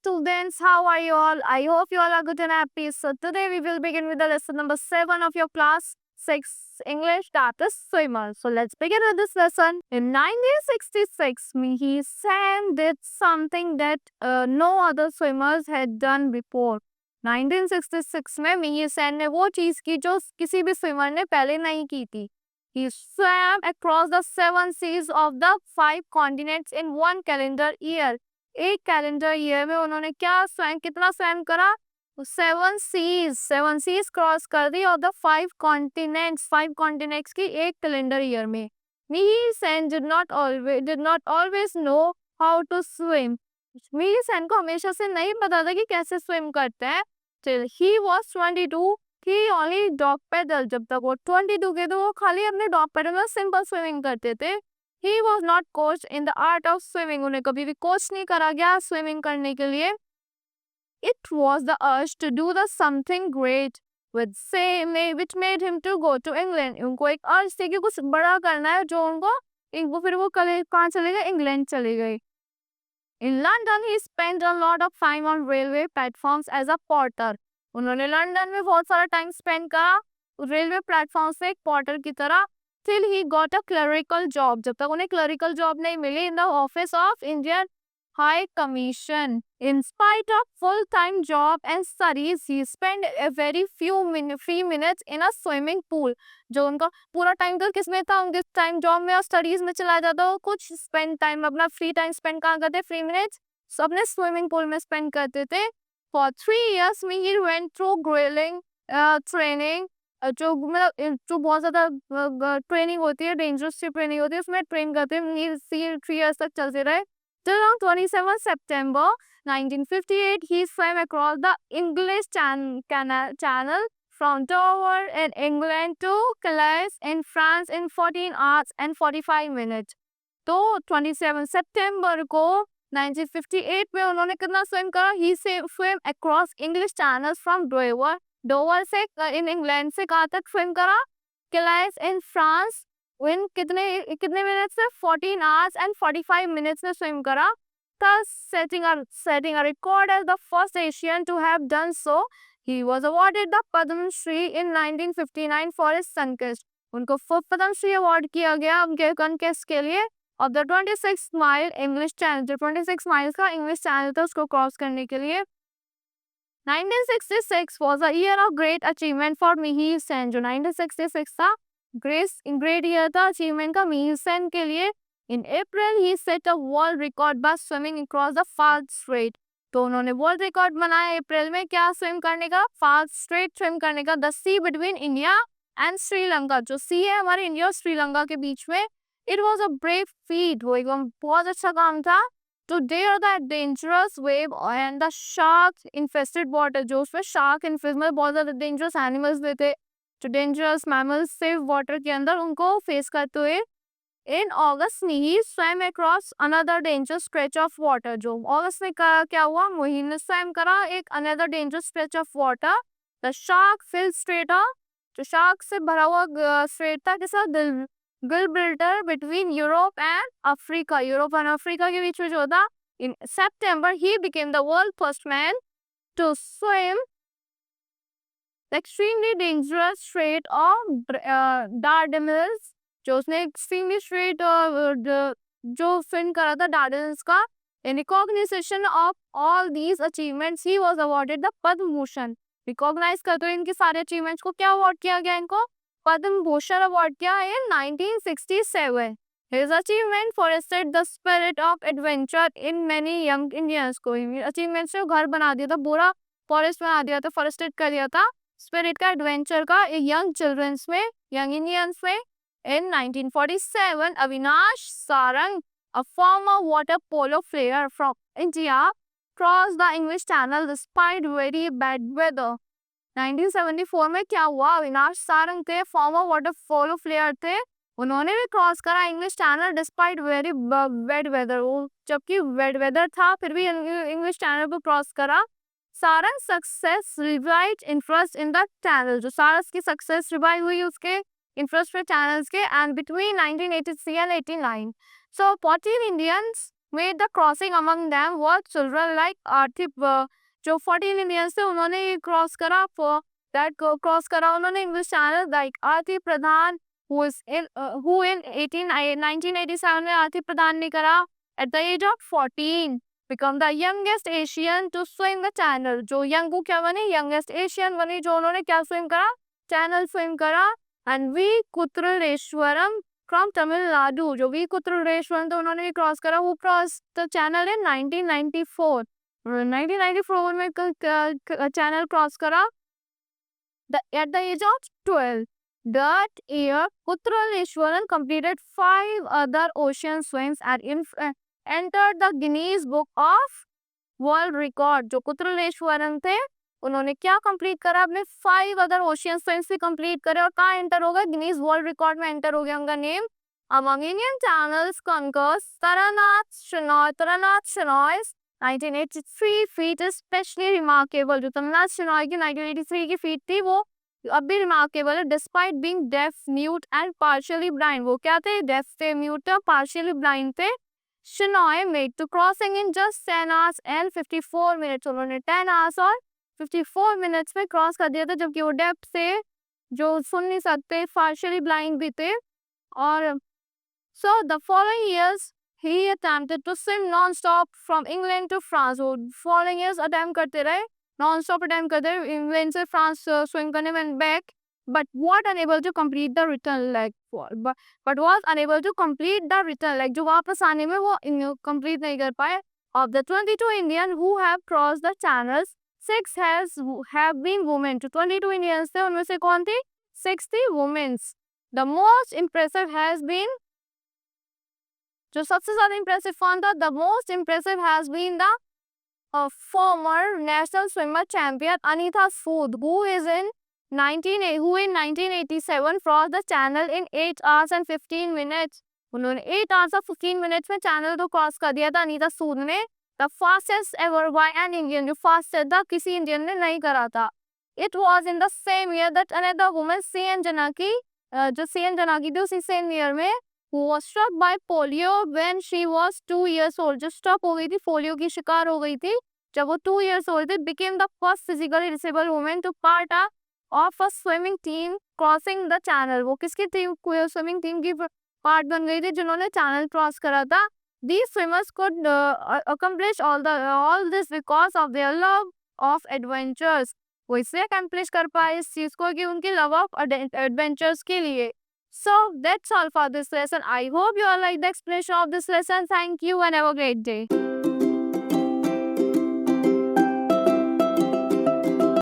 students, how are you all? I hope you all are good and happy. So today we will begin with the lesson number 7 of your class 6 English, that is swimmer. So let's begin with this lesson. In 1966, Mihi Sen did something that no other swimmers had done before. 1966 में मिही सेन ने वो चीज की जो किसी भी swimmer ने पहले नहीं की थी. He swam across the 7 seas of the 5 continents in one calendar year. एक कैलेंडर ईयर में उन्होंने क्या स्वयं कितना स्वयं करा? 7 सीज क्रॉस कर दी और द 5 कॉन्टिनेंट्स की एक कैलेंडर ईयर में. मिही Sen did not always know how to swim. मिही Sen को हमेशा से नहीं पता था कि कैसे स्विम करते हैं. Till he was 22, he only dog pedal. जब तक वो 22 के तो वो खाली अपने डॉग पेडल में सिंपल स्विमिंग करते थे. He was not coached in the art of swimming. उन्हें कभी भी कोच नहीं करा गया स्विमिंग करने के लिए. It was the urge to do the something great which made him to go to England. उनको एक अर्ज थी कि कुछ बड़ा करना है जो उनको फिर वो कहाँ चले गए? इंग्लैंड चले गए. In London, he spent a lot of time on railway platforms as a porter. उन्होंने लंदन में बहुत सारा टाइम स्पेंड करा रेलवे प्लेटफॉर्म से एक पोर्टर की तरह. Till he got a clerical job. जब तक उन्हें clerical job नहीं मिली in the office of Indian High Commission. In spite of full-time job and studies, he spent a very few minutes in a swimming pool. जो उनका पूरा time तो किस में था? उनके टाइम जॉब में और स्टडीज में चला जाता हो. कुछ स्पेंड टाइम अपना फ्री टाइम स्पेंड कहाँ करते? फ्री मिनट्स अपने स्विमिंग पूल में स्पेंड करते थे. For 3 years में he went through grueling training. जो मतलब जो बहुत ज़्यादा ट्रेनिंग होती है, डेंजरस ट्रेनिंग होती है, उसमें ट्रेन करते हैं. 3 years तक चलते रहे. Till on 27 September 1958, he swam across the English Channel from Dover in England to Calais in France in 14 hours and 45 minutes. तो 27 सितंबर को 1958 में उन्होंने कितना स्विम करा? He swam across English channels from Dover से इन इंग्लैंड से कहाँ तक स्विम करा? Calais in France इन कितने मिनट्स से? 14 hours and 45 minutes में स्विम करा. Thus setting a record as the first Asian to have done so. He was awarded the Padma Shri in 1959 for his conquest. उनको Padma Shri award किया गया उनके conquest के लिए of the 26 mile English Channel. जो 26 miles का English channel था उसको क्रॉस करने के लिए. 1966 was a year of great achievement for Mihi Sen. जो 1966 था great year था achievement का मिही सेन के लिए. In April he set a world record by swimming across the Farge Strait. तो उन्होंने वर्ल्ड रिकॉर्ड बनाया अप्रैल में क्या स्विम करने का? फार्ज स्ट्रेट स्विम करने का. The sea between India and Sri Lanka. जो सी है हमारे इंडिया और श्रीलंका के बीच में. It was a brave feet. वो एकदम बहुत अच्छा काम था. To dare the dangerous wave and the shark infested water. जो उसमें shark infested बहुत ज़्यादा dangerous animals थे जो dangerous mammals से water के अंदर उनको face करते हुए. In August he swam across another dangerous stretch of water. जो August में क्या हुआ? मोहिनी ने swam करा एक another dangerous stretch of water. The shark filled strait था जो shark से भरा हुआ strait था किसा? Gibraltar between Europe and Africa. Europe और अफ्रीका के बीच में जो था. In September he became the world first man to swim the extremely dangerous strait of Dardanelles. जो उसने extremely strait जो स्विम करा था डार्डेनल्स का. In recognition of all these achievements he was awarded the Padma Bhushan. Recognize करते हुए इनके सारे अचीवमेंट्स को क्या अवार्ड किया गया? इनको पद्म भूषण अवार्ड किया in 1967. His achievement fostered the spirit of adventure in many young Indians. को अचीवमेंट से घर बना दिया था, पूरा फॉरेस्ट बना दिया था, फॉरेस्टेड कर दिया था स्पिरिट का, एडवेंचर का यंग चिल्ड्रंस में, यंग इंडियंस में. In 1947, Avinash Sarang, a former water polo player from India, crossed the English Channel despite very bad weather. 1974 में क्या हुआ? अविनाश सारंग थे, फॉर्मर वाटर पोलो प्लेयर थे, उन्होंने भी क्रॉस करा English channel despite very wet weather. जबकि वेट वेदर था फिर भी इंग्लिश चैनल पर क्रॉस करा. Sarang success revived interest in the channel. जो सारंग की सक्सेस रिवाइव हुई उसके इंटरेस्ट पे चैनल्स के. And between 1983 and 89 so 14 Indians made the crossing among them were children like Arthi, जो 14 इंडियंस थे उन्होंने ये क्रॉस करा, क्रॉस करा उन्होंने English channel, like Aarti Pradhan who in 1987 में आरती प्रधान ने करा at the age of 14 become the youngest Asian to swim the channel. जो यंग क्या बनी, youngest Asian बनी, जो उन्होंने क्या स्विम करा, चैनल स्विम करा. एंड वी कुत्रलेश्वरम फ्रॉम तमिलनाडु, जो वी कुत्रलेश्वरम तो उन्होंने भी क्रॉस करा, वो क्रॉस द चैनल इन 1994. 1994 में चैनल क्रॉस करा at the age of 12. That year, Kutraleshwaran completed 5 other ocean swims and entered the Guinness Book of World Record. जो कुत्रलेश्वरन थे उन्होंने क्या कंप्लीट करा, अपने 5 अदर ओशियन स्विम्स भी कंप्लीट करे और कहाँ एंटर हो गया, गिनीज वर्ल्ड रिकॉर्ड में एंटर हो गया. उनका name among Indian channels conquerors Tarannath Shenoy's 1983 feat is specially remarkable. जो तमन्नाथ शेनॉय की 1983 की फीट थी वो अब भी रिमार्केबल है, despite being deaf, mute and partially blind. वो क्या थे, डेफ थे, म्यूट थे, पार्शियली ब्लाइंड थे. Shenoy made to crossing in just 10 hours and 54 minutes. उन्होंने 10 hours और 54 minutes में क्रॉस कर दिया था, जबकि वो डेफ से जो सुन नहीं सकते, पार्शियली ब्लाइंड भी थे. और so the following years he attempted to swim non-stop from England to France. वो following years attempt करते रहे, non-stop attempt करते रहे, इंग्लैंड से फ्रांस swim करने में back, but what unable to complete the return leg, but was unable to complete the return leg. जो वापस आने में वो complete नहीं कर पाए. Of the 22 Indian who have crossed the channels, 6 have been women. जो 22 Indians थे उनमें से कौन थी, 6 थी women. The most impressive has been, जो सबसे ज्यादा impressive कौन था, the most impressive has been the former national swimmer champion Anita Sood, who in 1987 crossed the channel in 8 hours and 15 minutes. उन्होंने 8 hours और 15 minutes में चैनल तो cross कर दिया था अनीता सूद ने. The fastest ever by an Indian, जो fastest था किसी इंडियन ने नहीं करा था. It was in the same year that another woman C N Janaki, जो सीएन जनाकी थी उसी सेम ईयर में who was struck by polio when she was 2 years old. जो स्ट्रक हो गई थी, पोलियो की शिकार हो गई थी जब वो 2 years old थी, became the first physically disabled woman to part of a swimming team crossing the channel. वो किसकी टीम, स्विमिंग टीम की पार्ट बन गई थी जिन्होंने चैनल क्रॉस करा था. These swimmers could accomplish all this because of their love of adventures. वो इसलिए accomplish कर पाए इस चीज को कि उनकी love of adventures के लिए. So that's all for this lesson. I hope you all like the explanation of this lesson. Thank you and have a great day.